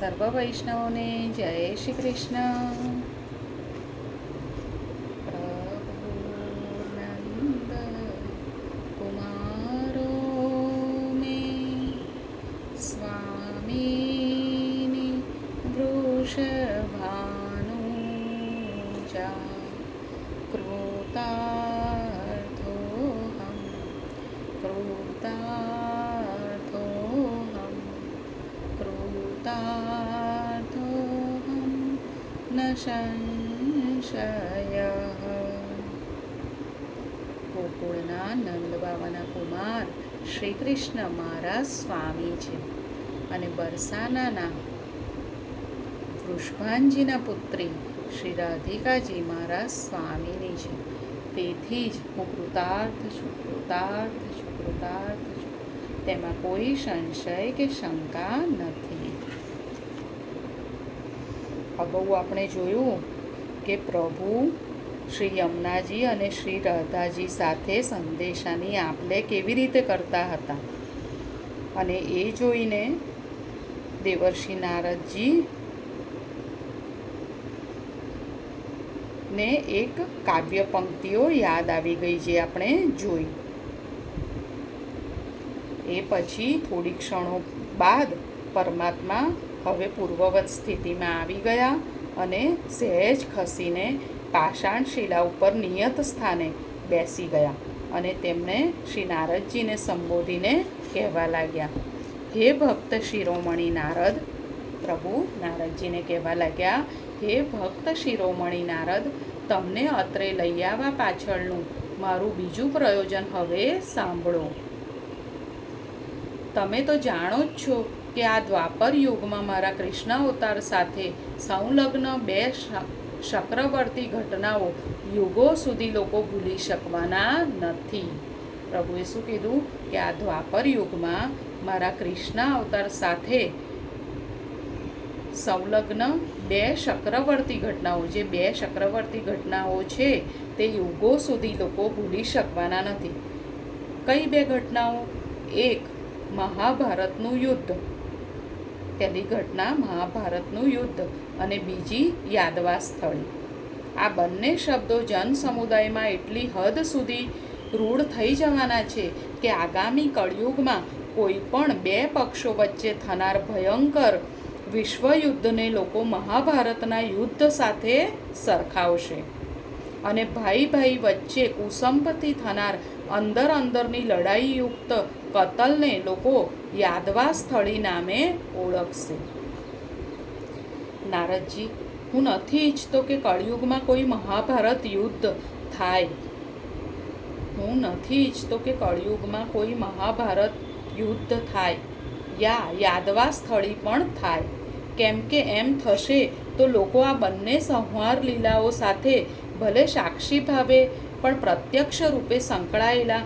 સર્વ વૈષ્ણવોને જય શ્રી કૃષ્ણ. પ્રભુ નંદ કુમારો મે સ્વામીની વૃષભાનુજા કૃતાર્થોહમ કૃતાર્થોહમ કૃતાર્થોહમ ન સંશયઃ. ગોકુળના નંદબાવાના કુમાર શ્રી કૃષ્ણ મારા સ્વામી છે અને બરસાનાના વૃષભાનજીના પુત્રી શ્રી રાધિકાજી મારા સ્વામીની છે. તેથી જ હું કૃતાર્થ છું, કૃતાર્થ છું, કૃતાર્થ છું. તેમાં કોઈ સંશય કે શંકા નથી. અગાઉ આપણે જોયું કે પ્રભુ શ્રી યમુનાજી અને શ્રી રાધાજી સાથે સંદેશાની આપ-લે કેવી રીતે કરતા હતા, અને એ જોઈને દેવર્ષિ નારદજી ને એક કાવ્ય પંક્તિઓ યાદ આવી ગઈ, જે આપણે જોઈ. એ પછી થોડી ક્ષણો બાદ પરમાત્મા હવે પૂર્વવત સ્થિતિમાં આવી ગયા અને સહેજ ખસીને પાષાણ શિલા ઉપર નિયત સ્થાને બેસી ગયા અને તેમણે શ્રી નારદજીને સંબોધીને કહેવા લાગ્યા, હે ભક્ત શિરોમણી નારદ. પ્રભુ નારદજીને કહેવા લાગ્યા, હે ભક્ત શિરોમણી નારદ, તમને અત્રે લઈ આવવા પાછળનું મારું બીજું પ્રયોજન હવે સાંભળો. તમે તો જાણો જ છો કે આ દ્વાપર યુગમાં મારા કૃષ્ણ અવતાર સાથે સંલગ્ન બે ચક્રવર્તી ઘટનાઓ યુગો સુધી લોકો ભૂલી શકવાના નથી. પ્રભુએ શું કીધું કે આ દ્વાપર યુગમાં મારા કૃષ્ણ અવતાર સાથે સંલગ્ન બે ચક્રવર્તી ઘટનાઓ, જે બે ચક્રવર્તી ઘટનાઓ છે તે યુગો સુધી લોકો ભૂલી શકવાના નથી. કઈ બે ઘટનાઓ? એક મહાભારતનું યુદ્ધ, પહેલી ઘટના મહાભારતનું યુદ્ધ, અને બીજી યાદવા સ્થળી. આ બંને શબ્દો જન સમુદાયમાં એટલી હદ સુધી રૂઢ થઈ જવાના છે કે આગામી કળયુગમાં કોઈ પણ બે પક્ષો વચ્ચે થનાર ભયંકર વિશ્વયુદ્ધને લોકો મહાભારતના યુદ્ધ સાથે સરખાવશે, અને ભાઈ ભાઈ વચ્ચે કુસંપથી થનાર અંદરની લડાઈયુક્ત કતલને લોકો યાદવા સ્થળી નામે ઓળખશે. નારદજી, હું નથી ઈચ્છતો કે કળયુગમાં કોઈ મહાભારત યુદ્ધ થાય. હું નથી ઈચ્છતો કે કળયુગમાં કોઈ મહાભારત યુદ્ધ થાય યા યાદવા સ્થળી પણ થાય, કેમ કે એમ થશે તો લોકો આ બંને સંહાર લીલાઓ સાથે ભલે સાક્ષી ભાવે પણ પ્રત્યક્ષ રૂપે સંકળાયેલા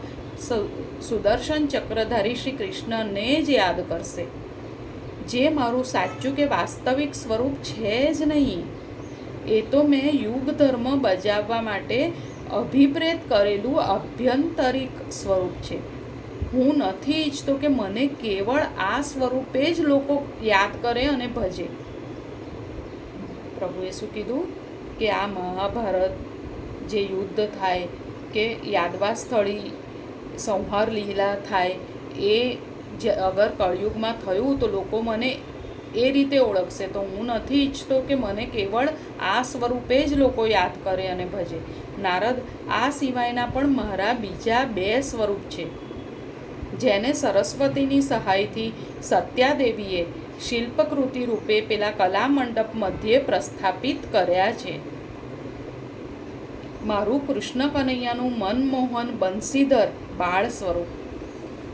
સુદર્શન ચક્રધારી શ્રી કૃષ્ણને જ યાદ કરશે, જે મારું સાચું કે વાસ્તવિક સ્વરૂપ છે જ નહીં. એ તો મેં યુગ ધર્મ બજાવવા માટે અભિપ્રેત કરેલું આભ્યંતરિક સ્વરૂપ છે. હું નથી ઈચ્છતો કે મને કેવળ આ સ્વરૂપે જ લોકો યાદ કરે અને ભજે. પ્રભુએ શું કીધું કે આ મહાભારત જે યુદ્ધ થાય કે યાદવા સ્થળી સંહાર લીલા થાય, એ અગર કળયુગમાં થયું તો લોકો મને એ રીતે ઓળખશે. તો હું નથી ઈચ્છતો કે મને કેવળ આ સ્વરૂપે જ લોકો યાદ કરે અને ભજે. નારદ, આ સિવાયના પણ મારા બીજા બે સ્વરૂપ છે, જેને સરસ્વતીની સહાયથી સત્યાદેવીએ શિલ્પકૃતિ રૂપે પેલા કલા મંડપ મધ્યે પ્રસ્થાપિત કર્યા છે. મારું કૃષ્ણ કનૈયાનું મનમોહન બંસીધર બાળ સ્વરૂપ.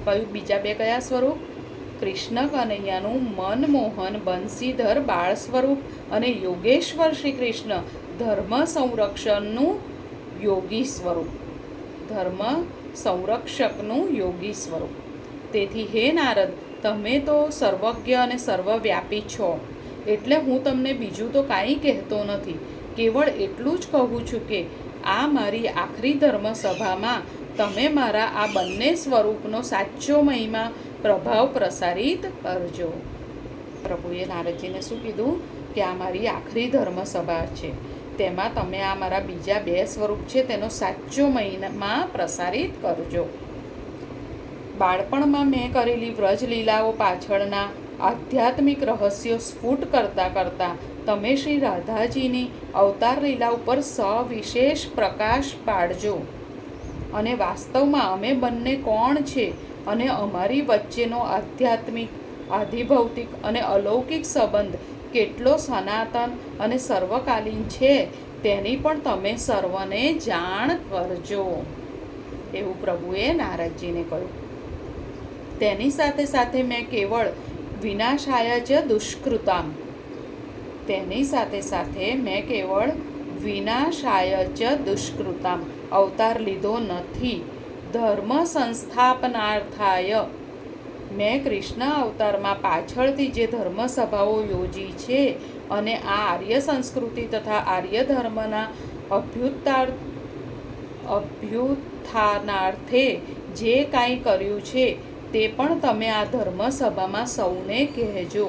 કયું? બીજા બે કયા સ્વરૂપ? કૃષ્ણ કનૈયાનું મનમોહન બંસીધર બાળ સ્વરૂપ અને યોગેશ્વર શ્રી કૃષ્ણ ધર્મ સંરક્ષણનું યોગી સ્વરૂપ, ધર્મ સંરક્ષકનું યોગી સ્વરૂપ. તેથી હે નારદ, તમે તો સર્વજ્ઞ અને સર્વવ્યાપી છો, એટલે હું તમને બીજું તો કાંઈ કહેતો નથી. કેવળ એટલું જ કહું છું કે આ મારી આખરી ધર્મ સભામાં તમે મારા આ બંને સ્વરૂપનો સાચો મહિમા પ્રભાવ પ્રસારિત કરજો. પ્રભુએ નારદજીને શું કીધું કે આ મારી આખરી ધર્મસભા છે, તેમાં તમે આ મારા બીજા 2 સ્વરૂપ છે તેનો સાચો મહિનામાં પ્રસારિત કરજો. બાળપણમાં મેં કરેલી વ્રજલીલાઓ પાછળના આધ્યાત્મિક રહસ્યો સ્ફુટ કરતાં કરતાં તમે શ્રી રાધાજીની અવતાર લીલા ઉપર સવિશેષ પ્રકાશ પાડજો અને વાસ્તવમાં અમે બંને કોણ છે અને અમારી વચ્ચેનો આધ્યાત્મિક, આધિભૌતિક અને અલૌકિક સંબંધ કેટલો સનાતન અને સર્વકાલીન છે તેની પણ તમે સર્વને જાણ કરજો, એવું પ્રભુએ નારદજીને કહ્યું. તેની સાથે સાથે મેં કેવળ વિનાશાય જ દુષ્કૃતામ અવતાર લીધો નથી. ધર્મ સંસ્થાપનાર્થાય મેં કૃષ્ણ અવતારમાં પાછળથી જે ધર્મસભાઓ યોજી છે અને આ આર્ય સંસ્કૃતિ તથા આર્ય ધર્મના અભ્યુત્થાનાર્થે જે કાંઈ કર્યું છે તે પણ તમે આ ધર્મસભામાં સૌને કહેજો.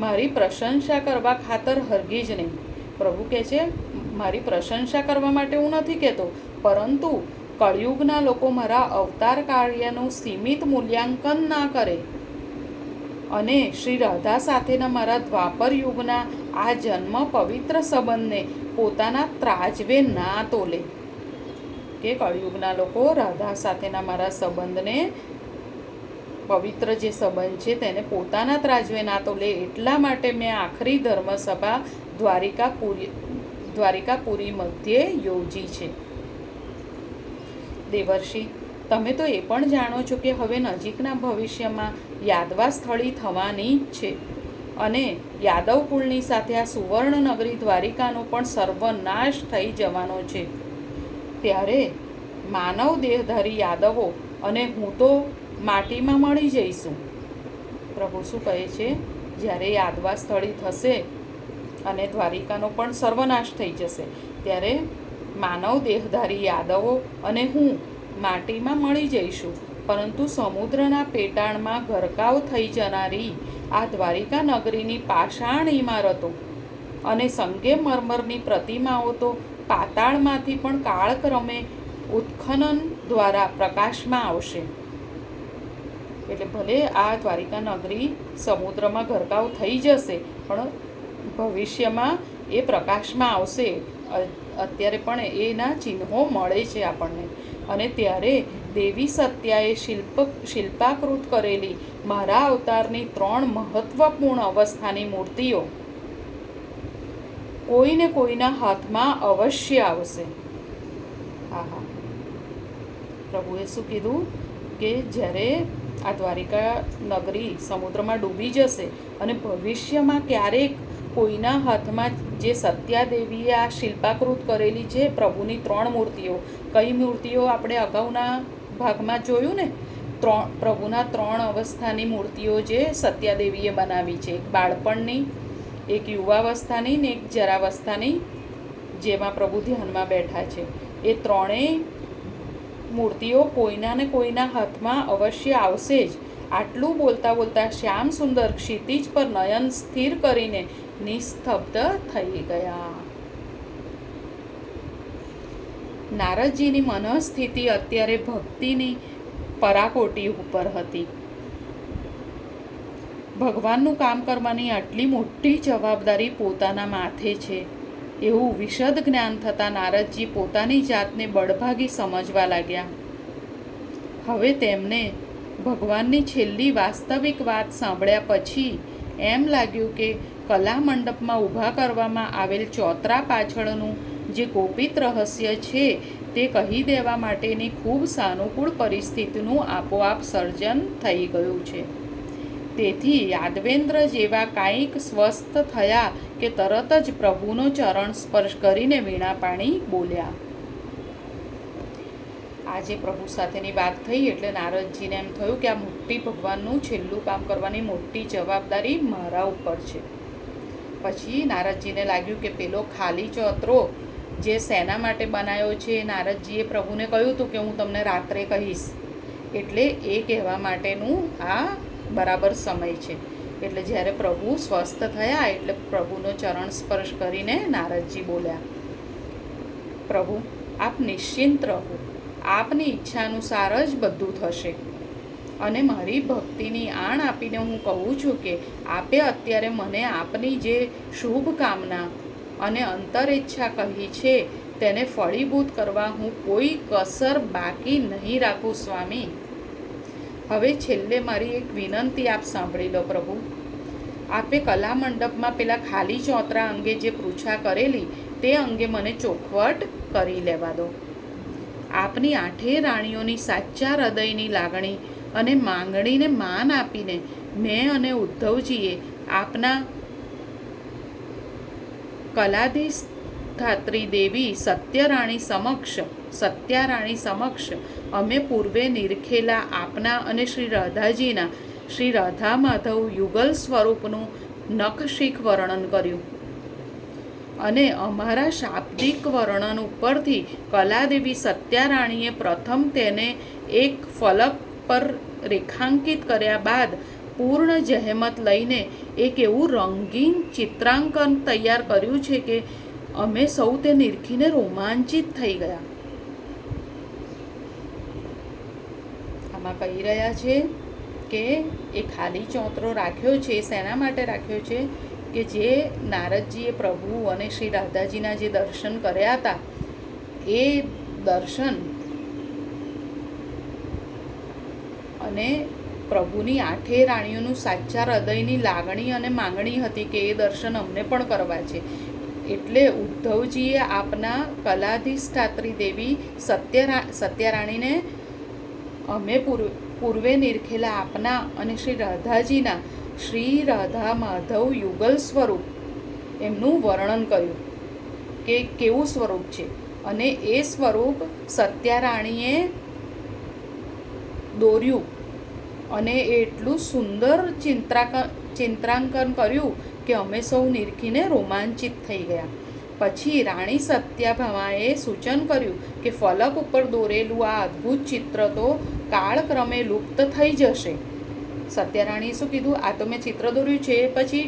મારી પ્રશંસા કરવા ખાતર હરગીજ નહીં. પ્રભુ કહે છે મારી પ્રશંસા કરવા માટે હું નથી કહેતો, પરંતુ કળિયુગના લોકો મારા અવતાર કાર્યનું સીમિત મૂલ્યાંકન ના કરે અને શ્રી રાધા સાથેના મારા દ્વાપર યુગના આ જન્મ પવિત્ર સંબંધને પોતાના ત્રાજવે ના તોલે. કે કળિયુગના લોકો રાધા સાથેના મારા સંબંધને, પવિત્ર જે સંબંધ છે તેને પોતાના ત્રાજવે ના તોલે, એટલા માટે મેં આખરી ધર્મસભા દ્વારિકાપુરી મધ્યે યોજી છે. દેવર્ષિ, તમે તો એ પણ જાણો છો કે હવે નજીકના ભવિષ્યમાં યાદવા સ્થળી થવાની જ છે અને યાદવ કુળની સાથે આ સુવર્ણ નગરી દ્વારિકાનો પણ સર્વનાશ થઈ જવાનો છે. ત્યારે માનવ દેહધારી યાદવો અને હું તો માટીમાં મળી જઈશું. પ્રભુ શું કહે છે? જ્યારે યાદવા સ્થળી થશે અને દ્વારિકાનો પણ સર્વનાશ થઈ જશે ત્યારે માનવ દેહધારી યાદવો અને હું માટીમાં મળી જઈશું, પરંતુ સમુદ્રના પેટાળમાં ગરકાવ થઈ જનારી આ દ્વારિકા નગરીની પાષાણ ઇમારતો અને સંગેમરમરની પ્રતિમાઓ તો પાતાળમાંથી પણ કાળક્રમે ઉત્ખનન દ્વારા પ્રકાશમાં આવશે. એટલે ભલે આ દ્વારિકા નગરી સમુદ્રમાં ગરકાવ થઈ જશે પણ ભવિષ્યમાં એ પ્રકાશમાં આવશે. અત્યારે પણ એના ચિહ્નો મળે છે આપણને. અને ત્યારે દેવી સત્યાએ શિલ્પાકૃત કરેલી મારા અવતારની 3 મહત્વપૂર્ણ અવસ્થાની મૂર્તિઓ કોઈને કોઈના હાથમાં અવશ્ય આવશે. હા, પ્રભુએ શું કીધું કે જ્યારે આ દ્વારિકા નગરી સમુદ્રમાં ડૂબી જશે અને ભવિષ્યમાં ક્યારેક કોઈના હાથમાં જે સત્યાદેવીએ આ શિલ્પાકૃત કરેલી છે પ્રભુની 3 મૂર્તિઓ, કઈ મૂર્તિઓ આપણે અગાઉના ભાગમાં જોયું ને, પ્રભુના 3 અવસ્થાની મૂર્તિઓ જે સત્યાદેવીએ બનાવી છે, એક બાળપણની, એક યુવાવસ્થાની ને એક જરાવસ્થાની, જેમાં પ્રભુ ધ્યાનમાં બેઠા છે. એ 3 મૂર્તિઓ કોઈના ને કોઈના હાથમાં અવશ્ય આવશે જ. આટલું બોલતા બોલતા શ્યામ સુંદર ક્ષિતિજ પર નયન સ્થિર કરીને નિસ્તબ્ધ થઈ ગયા. નારદજીની મનઃસ્થિતિ અત્યારે ભક્તિની પરાકોટી ઉપર હતી. ભગવાનનું કામ કરવાની આટલી મોટી જવાબદારી પોતાના માથે છે એવું વિશદ જ્ઞાન થતાં નારદજી પોતાની જાતને બળભાગી સમજવા લાગ્યા. હવે તેમને ભગવાનની છેલ્લી વાસ્તવિક વાત સાંભળ્યા પછી એમ લાગ્યું કે કલા મંડપમાં ઊભા કરવામાં આવેલ ચોતરા પાછળનું જે ગોપિત રહસ્ય છે તે કહી દેવા માટેની ખૂબ સાનુકૂળ પરિસ્થિતિનું આપોઆપ સર્જન થઈ ગયું છે. તેથી યાદવેન્દ્ર જેવા કાંઈક સ્વસ્થ થયા કે તરત જ પ્રભુનો ચરણ સ્પર્શ કરીને વીણાપાણી બોલ્યા. આજે પ્રભુ સાથેની વાત થઈ એટલે નારદજીને એમ થયું કે આ મોટી ભગવાનનું છેલ્લું કામ કરવાની મોટી જવાબદારી મારા ઉપર છે. પછી નારદજીને લાગ્યું કે પેલો ખાલી ચોતરો જે શેના માટે બનાવ્યો છે, નારદજીએ પ્રભુને કહ્યું હતું કે હું તમને રાત્રે કહીશ, એટલે એ કહેવા માટેનું આ બરાબર સમય છે. એટલે જ્યારે પ્રભુ સ્વસ્થ થયા એટલે પ્રભુનો ચરણ સ્પર્શ કરીને નારદજી બોલ્યા, પ્રભુ આપ નિશ્ચિંત રહો, આપની ઈચ્છા અનુસાર જ બધું થશે. અને મારી ભક્તિની આણ આપીને હું કહું છું કે આપે અત્યારે મને આપની જે શુભ કામના અને અંતરેચ્છા કહી છે તેને ફળીભૂત કરવા હું કોઈ કસર બાકી નહીં રાખું સ્વામી. હવે છેલ્લે મારી એક વિનંતી આપ સાંભળી લો પ્રભુ. આપે કલા મંડપમાં પેલા ખાલી ચોતરા અંગે જે પૃચ્છા કરેલી તે અંગે મને ચોખવટ કરી લેવા દો. આપની 8 રાણીઓની સાચા હૃદયની લાગણી અને માંગણીને માન આપીને મેં અને ઉદ્ધવજીએ આપના કલાધિષ્ઠાત્રી દેવી સત્યારાણી સમક્ષ અમે પૂર્વે નિરખેલા આપના અને શ્રી રાધાજીના શ્રી રાધા માધવ યુગલ સ્વરૂપનું નખશીખ વર્ણન કર્યું. અને અમારા શાબ્દિક વર્ણન ઉપરથી કલાદેવી સત્યારાણીએ પ્રથમ તેને એક ફલક પર રેખાંકિત કર્યા બાદ પૂર્ણ જહેમત લઈને એક એવું રંગીન ચિત્રાંકન તૈયાર કર્યું છે કે અમે સૌ તે નિરખીને રોમાંચિત થઈ ગયા. આમાં કહી રહ્યા છે કે એ ખાલી ચોતરો રાખ્યો છે, શેના માટે રાખ્યો છે કે જે નારદજીએ પ્રભુ અને શ્રી રાધાજીના જે દર્શન કર્યા હતા એ દર્શન અને પ્રભુની 8 રાણીઓનું સાચા હૃદયની લાગણી અને માંગણી હતી કે એ દર્શન અમને પણ કરવા છે. એટલે ઉદ્ધવજીએ આપના કલાધિષ્ઠાત્રી દેવી સત્યારાણીને અમે પૂર્વે નિરખેલા આપના અને શ્રી રાધાજીના શ્રી રાધા માધવ યુગલ સ્વરૂપ એમનું વર્ણન કર્યું કે કેવું સ્વરૂપ છે. અને એ સ્વરૂપ સત્યારાણીએ દોર્યું અને એટલું સુંદર ચિત્રાંકન કર્યું કે અમે સૌ નિરખીને રોમાંચિત થઈ ગયા. પછી રાણી સત્યાભામાએ સૂચન કર્યું કે ફલક ઉપર દોરેલું આ અદ્ભુત ચિત્ર તો કાળક્રમે લુપ્ત થઈ જશે. સત્યારાણીએ શું કીધું, આ તો મેં ચિત્ર દોર્યું છે પછી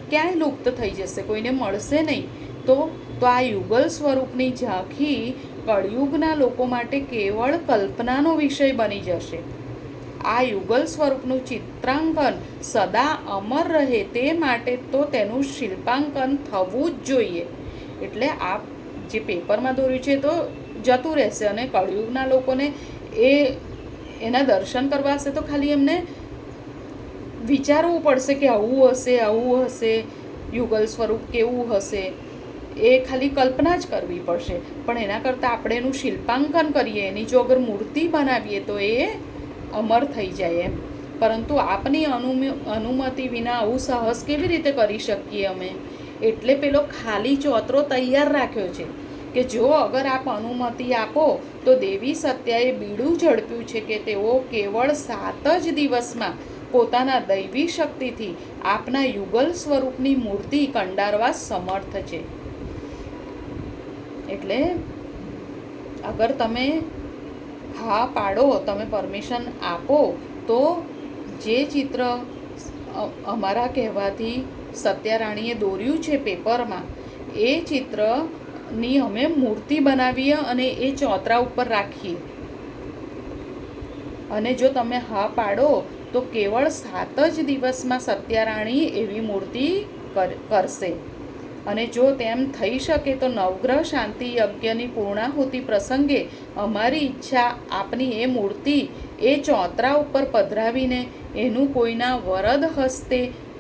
ક્યાંય લુપ્ત થઈ જશે, કોઈને મળશે નહીં. તો આ યુગલ સ્વરૂપની ઝાંખી કળિયુગના લોકો માટે કેવળ કલ્પનાનો વિષય બની જશે. આ યુગલ સ્વરૂપનું ચિત્રાંકન સદા અમર રહે તે માટે તો તેનું શિલ્પાંકન થવું જ જોઈએ. એટલે આ જે પેપરમાં દોર્યું છે તો જતું રહેશે અને કળિયુગના લોકોને એના દર્શન કરવા હશે તો ખાલી એમને વિચારવું પડશે કે આવું હશે, યુગલ સ્વરૂપ કેવું હશે, એ ખાલી કલ્પના જ કરવી પડશે. પણ એના કરતાં આપણે એનું શિલ્પાંકન કરીએ, એની જો અગર મૂર્તિ બનાવીએ તો એ અમર થઈ જાય એમ. પરંતુ આપની અનુમતિ વિના આવું સાહસ કેવી રીતે કરી શકીએ અમે? એટલે પેલો ખાલી ચોતરો તૈયાર રાખ્યો છે કે જો અગર આપ અનુમતિ આપો તો દેવી સત્યાએ બીડું ઝડપ્યું છે કે તેઓ કેવળ 7 જ દિવસમાં પોતાના દૈવી શક્તિથી આપના યુગલ સ્વરૂપની મૂર્તિ કંડારવા સમર્થ છે. એટલે અગર તમે હા પાડો, તમે પરમિશન આપો તો જે ચિત્ર અમારા કહેવાથી સત્યારાણીએ દોર્યું છે પેપરમાં એ ચિત્રની અમે મૂર્તિ બનાવીએ અને એ ચોતરા ઉપર રાખીએ. અને જો તમે હા પાડો તો કેવળ 7 જ દિવસમાં સત્યારાણી એવી મૂર્તિ કરશે. અને જો તેમ થઈ શકે તો નવગ્રહ શાંતિ યજ્ઞની પૂર્ણાહુતિ પ્રસંગે અમારી ઈચ્છા આપની એ મૂર્તિ એ ચોતરા ઉપર પધરાવીને એનું કોઈના વરદ હસ્તે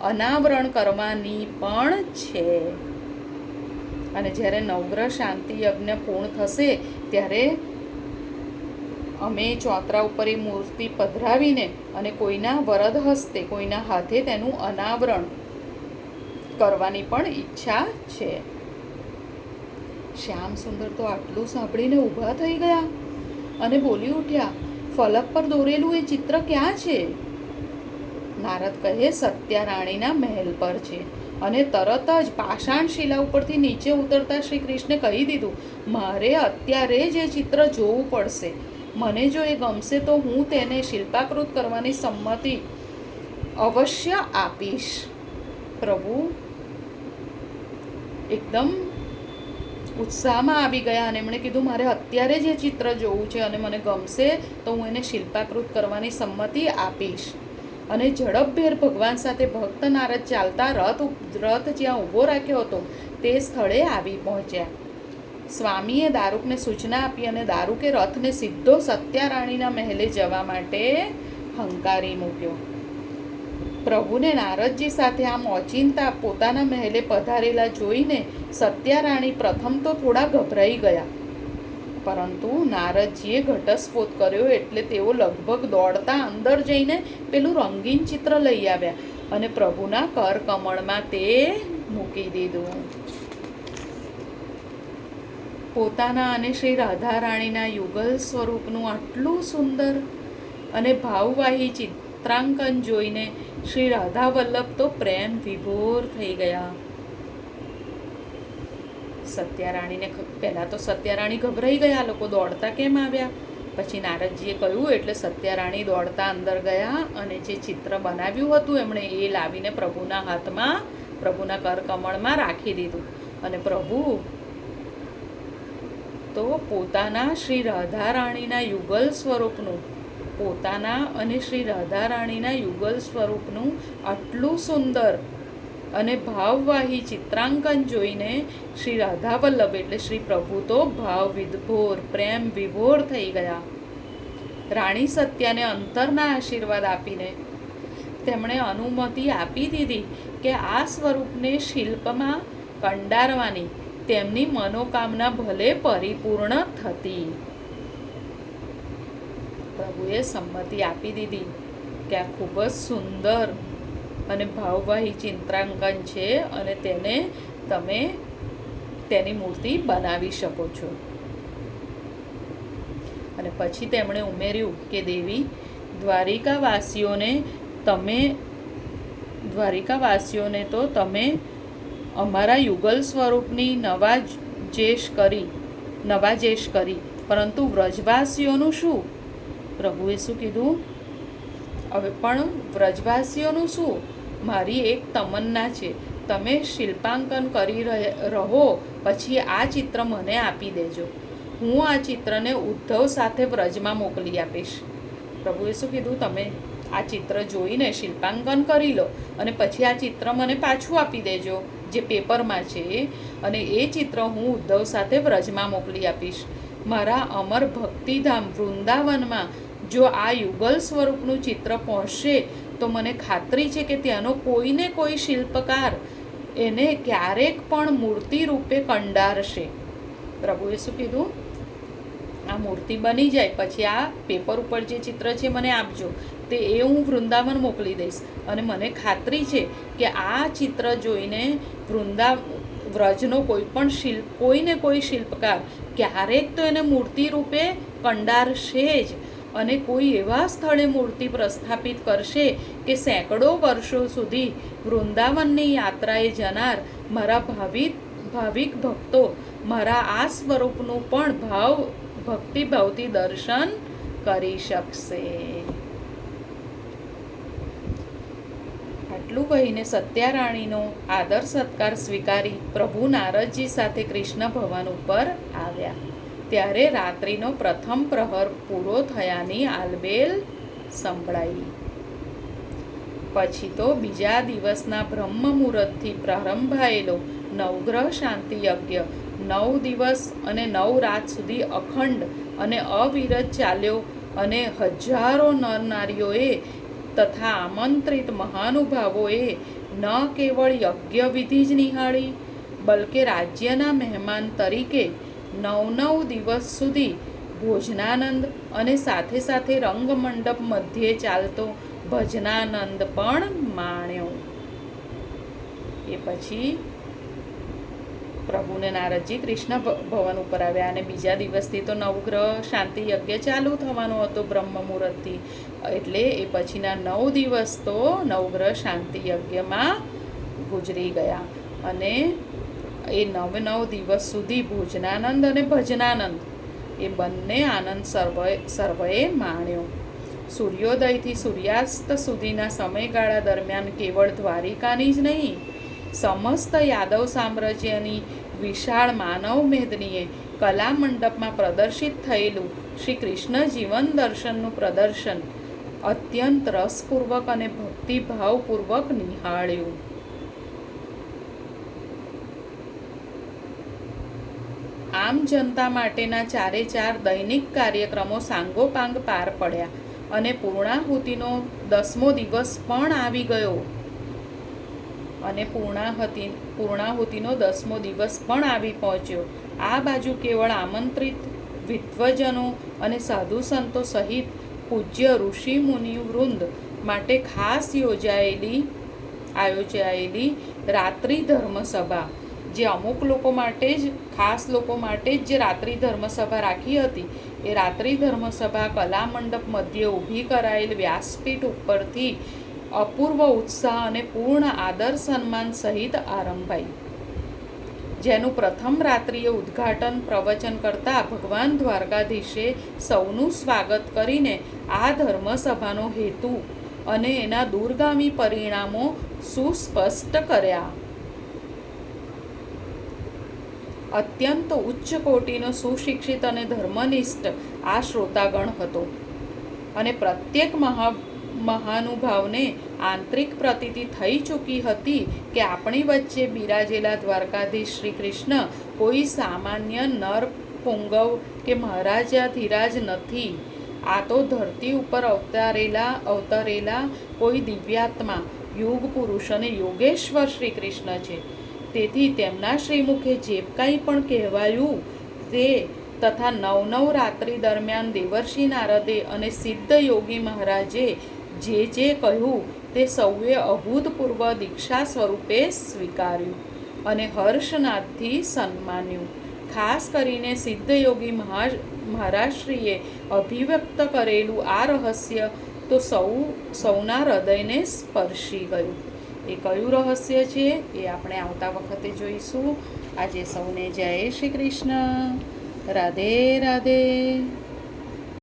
અનાવરણ કરવાની પણ છે. અને જ્યારે નવગ્રહ શાંતિ યજ્ઞ પૂર્ણ થશે ત્યારે અમે ચોતરા ઉપર એ મૂર્તિ પધરાવીને અને કોઈના વરદ હસ્તે, કોઈના હાથે તેનું અનાવરણ કરવાની પણ ઈચ્છા છે. શ્યામ સુંદર તો આટલું સાંભળીને ઊભા થઈ ગયા અને બોલી ઉઠ્યા, ફલક પર દોરેલું એ ચિત્ર ક્યાં છે? નારદ કહે, સત્યારાણીના મહેલ પર છે. અને તરત જ પાષાણ શિલા ઉપરથી નીચે ઉતરતા શ્રી કૃષ્ણે કહી દીધું, મારે અત્યારે જ એ ચિત્ર જોવું પડશે. મને જો એ ગમશે તો હું તેને શિલ્પાકૃત કરવાની સંમતિ અવશ્ય આપીશ. પ્રભુ એકદમ ઉત્સાહમાં આવી ગયા અને એમણે કીધું મારે અત્યારે જ એ ચિત્ર જોવું છે અને મને ગમશે તો હું એને શિલ્પાકૃત કરવાની સંમતિ આપીશ. અને ઝડપભેર ભગવાન સાથે ભક્ત નારદ ચાલતા રથ જ્યાં ઊભો રાખ્યો હતો તે સ્થળે આવી પહોંચ્યા. સ્વામીએ દારૂકને સૂચના આપી અને દારૂકે રથને સીધો સત્યારાણીના મહેલે જવા માટે હંકારી મૂક્યો. પ્રભુને નારદજી સાથે આમ ઓચિંતા પોતાના મહેલે પધારેલા જોઈને સત્યારાણી પ્રથમ તો થોડા ગભરાઈ ગયા, પરંતુ નારદજીએ ઘટસ્ફોટ કર્યો એટલે તેઓ લગભગ દોડતા અંદર જઈને પેલું રંગીન ચિત્ર લઈ આવ્યા અને પ્રભુના કર કમળમાં તે મૂકી દીધું. પોતાના અને શ્રી રાધારાણીના યુગલ સ્વરૂપનું આટલું સુંદર અને ભાવવાહી ચિત્રાંકન જોઈને શ્રી રાધા વલ્લભ તો પ્રેમ વિભોર થઈ ગયા. સત્યારાણીને પહેલાં તો સત્યારાણી ગભરાઈ ગયા, લોકો દોડતા કેમ આવ્યા. પછી નારદજીએ કહ્યું એટલે સત્યારાણી દોડતા અંદર ગયા અને જે ચિત્ર બનાવ્યું હતું એમણે એ લાવીને પ્રભુના હાથમાં, પ્રભુના કરકમળમાં રાખી દીધું. અને પ્રભુ તો પોતાના શ્રી રાધારાણીના યુગલ સ્વરૂપનું, પોતાના અને શ્રી રાધારાણીના યુગલ સ્વરૂપનું આટલું સુંદર અને ભાવવાહી ચિત્રાંકન જોઈને શ્રી રાધા વલ્લભ એટલે શ્રી પ્રભુ તો ભાવ વિભોર, પ્રેમ વિભોર થઈ ગયા. રાણી સત્યાને અંતરના આશીર્વાદ આપીને તેમણે અનુમતિ આપી દીધી કે આ સ્વરૂપને શિલ્પમાં કંડારવાની તેમની મનોકામના ભલે પરિપૂર્ણ થતી. પ્રભુએ સંમતિ આપી દીધી કે આ ખૂબ જ સુંદર અને ભાવવાહી ચિત્રાંકન છે અને તેને તમે તેની મૂર્તિ બનાવી શકો છો. અને પછી તેમણે ઉમેર્યું કે દેવી, દ્વારિકાવાસીઓને તો તમે અમારા યુગલ સ્વરૂપની નવાજેશ કરી, પરંતુ વ્રજવાસીઓનું શું? પ્રભુએ શું કીધું? હવે પણ વ્રજવાસીઓનું શું? મારી એક તમન્ના છે, તમે શિલ્પાંકન કરી રહો પછી આ ચિત્ર મને આપી દેજો. હું આ ચિત્રને ઉદ્ધવ સાથે વ્રજમાં મોકલી આપીશ. પ્રભુએ શું કીધું? તમે આ ચિત્ર જોઈને શિલ્પાંકન કરી લો અને પછી આ ચિત્ર મને પાછું આપી દેજો જે પેપરમાં છે, અને એ ચિત્ર હું ઉદ્ધવ સાથે વ્રજમાં મોકલી આપીશ. મારા અમર ભક્તિધામ વૃંદાવનમાં જો આ યુગલ સ્વરૂપનું ચિત્ર પહોંચશે તો મને ખાતરી છે કે ત્યાંનો કોઈને કોઈ શિલ્પકાર એને ક્યારેક પણ મૂર્તિ રૂપે કંડારશે. પ્રભુએ શું કીધું? આ મૂર્તિ બની જાય પછી આ પેપર ઉપર જે ચિત્ર છે મને આપજો, તે એ હું વૃંદાવન મોકલી દઈશ. અને મને ખાતરી છે કે આ ચિત્ર જોઈને વ્રજનો કોઈને કોઈ શિલ્પકાર ક્યારેક તો એને મૂર્તિ રૂપે કંડારશે જ, અને કોઈ એવા સ્થળે મૂર્તિ પ્રસ્થાપિત કરશે કે સેંકડો વર્ષો સુધી વૃંદાવનની યાત્રાએ જનાર મારા ભાવિક ભક્તો મારા આ સ્વરૂપનું પણ ભક્તિભાવથી દર્શન કરી શકશે. આટલું કહીને સત્યારાણીનો આદર સત્કાર સ્વીકારી પ્રભુ નારદજી સાથે કૃષ્ણ ભવન ઉપર આવ્યા. ત્યારે રાત્રિનો પ્રથમ પ્રહર પૂરો થયાની આલબેલ સંભળાઈ. પછી તો બીજા દિવસના બ્રહ્મ મુહૂર્તથી પ્રારંભાયેલો નવગ્રહ શાંતિ યજ્ઞ 9 દિવસ અને 9 રાત સુધી અખંડ અને અવિરત ચાલ્યો, અને હજારો નર નારીઓએ તથા આમંત્રિત મહાનુભાવોએ ન કેવળ યજ્ઞવિધિ જ નિહાળી, બલકે રાજ્યના મહેમાન તરીકે 9 દિવસ સુધી ભોજનાનંદ અને સાથે સાથે રંગમંડપ મધ્યે ચાલતો ભજનાનંદ પણ માણ્યો. એ પછી પ્રભુને નારદજી કૃષ્ણ ભવન ઉપર આવ્યા અને બીજા દિવસથી તો નવગ્રહ શાંતિ યજ્ઞ ચાલુ થવાનો હતો બ્રહ્મ મુહૂર્તથી, એટલે એ પછીના 9 દિવસ તો નવગ્રહ શાંતિ યજ્ઞમાં ગુજરી ગયા. અને એ 9 દિવસ સુધી ભોજનાનંદ અને ભજનાનંદ એ બંને આનંદ સર્વેએ માણ્યો. સૂર્યોદયથી સૂર્યાસ્ત સુધીના સમયગાળા દરમિયાન કેવળ દ્વારિકાની જ નહીં, સમસ્ત યાદવ સામ્રાજ્યની વિશાળ માનવ મેદનીએ કલા મંડપમાં પ્રદર્શિત થયેલું શ્રી કૃષ્ણ જીવન દર્શનનું પ્રદર્શન અત્યંત રસપૂર્વક અને ભક્તિભાવપૂર્વક નિહાળ્યું. આમ જનતા માટેના ચારે ચાર દૈનિક કાર્યક્રમો સાંગોપાંગ પાર પડ્યા અને પૂર્ણાહુતિનો 10મો દિવસ પણ આવી ગયો. પૂર્ણાહુતિનો 10મો દિવસ પણ આવી પહોંચ્યો. આ બાજુ કેવળ આમંત્રિત વિદ્વજનો અને સાધુ સંતો સહિત પૂજ્ય ઋષિ મુનિ વૃંદ માટે ખાસ આયોજાયેલી રાત્રિ ધર્મસભા, જે અમુક લોકો માટે જ જે રાત્રિ ધર્મસભા રાખી હતી, એ રાત્રિ ધર્મસભા કલા મંડપ મધ્યે ઊભી કરાયેલ વ્યાસપીઠ ઉપરથી અપૂર્વ ઉત્સાહ અને પૂર્ણ આદર સન્માન સહિત આરંભાઈ. જેનું પ્રથમ રાત્રિએ ઉદ્ઘાટન પ્રવચન કરતા ભગવાન દ્વારકાધીશે સૌનું સ્વાગત કરીને આ ધર્મસભાનો હેતુ અને એના દૂરગામી પરિણામો સુસ્પષ્ટ કર્યા. અત્યંત ઉચ્ચ કોટીનો સુશિક્ષિત અને ધર્મનિષ્ઠ આ શ્રોતાગણ હતો અને પ્રત્યેક મહાનુભાવને આંતરિક પ્રતીતિ થઈ ચૂકી હતી કે આપણી વચ્ચે બિરાજેલા દ્વારકાધીશ શ્રી કૃષ્ણ કોઈ સામાન્ય નર પુંગવ કે મહારાજાધિરાજ નથી. આ તો ધરતી ઉપર અવતરેલા કોઈ દિવ્યાત્મા, યુગ પુરુષ અને યોગેશ્વર શ્રી કૃષ્ણ છે. તેથી તેમના શ્રીમુખે જે કાંઈ પણ કહેવાયું તે તથા 9 રાત્રિ દરમિયાન દેવર્ષિ નારદે અને સિદ્ધ યોગી મહારાજે જે કહ્યું તે સૌએ અભૂતપૂર્વ દીક્ષા સ્વરૂપે સ્વીકાર્યું અને હર્ષનાદથી સન્માન્યું. ખાસ કરીને સિદ્ધ યોગી મહારાજશ્રીએ અભિવ્યક્ત કરેલું આ રહસ્ય તો સૌના હૃદયને સ્પર્શી ગયું. એ કયું રહસ્ય છે એ આપણે આવતા વખતે જોઈશું. આજે સૌને જય શ્રી કૃષ્ણ. રાધે રાધે.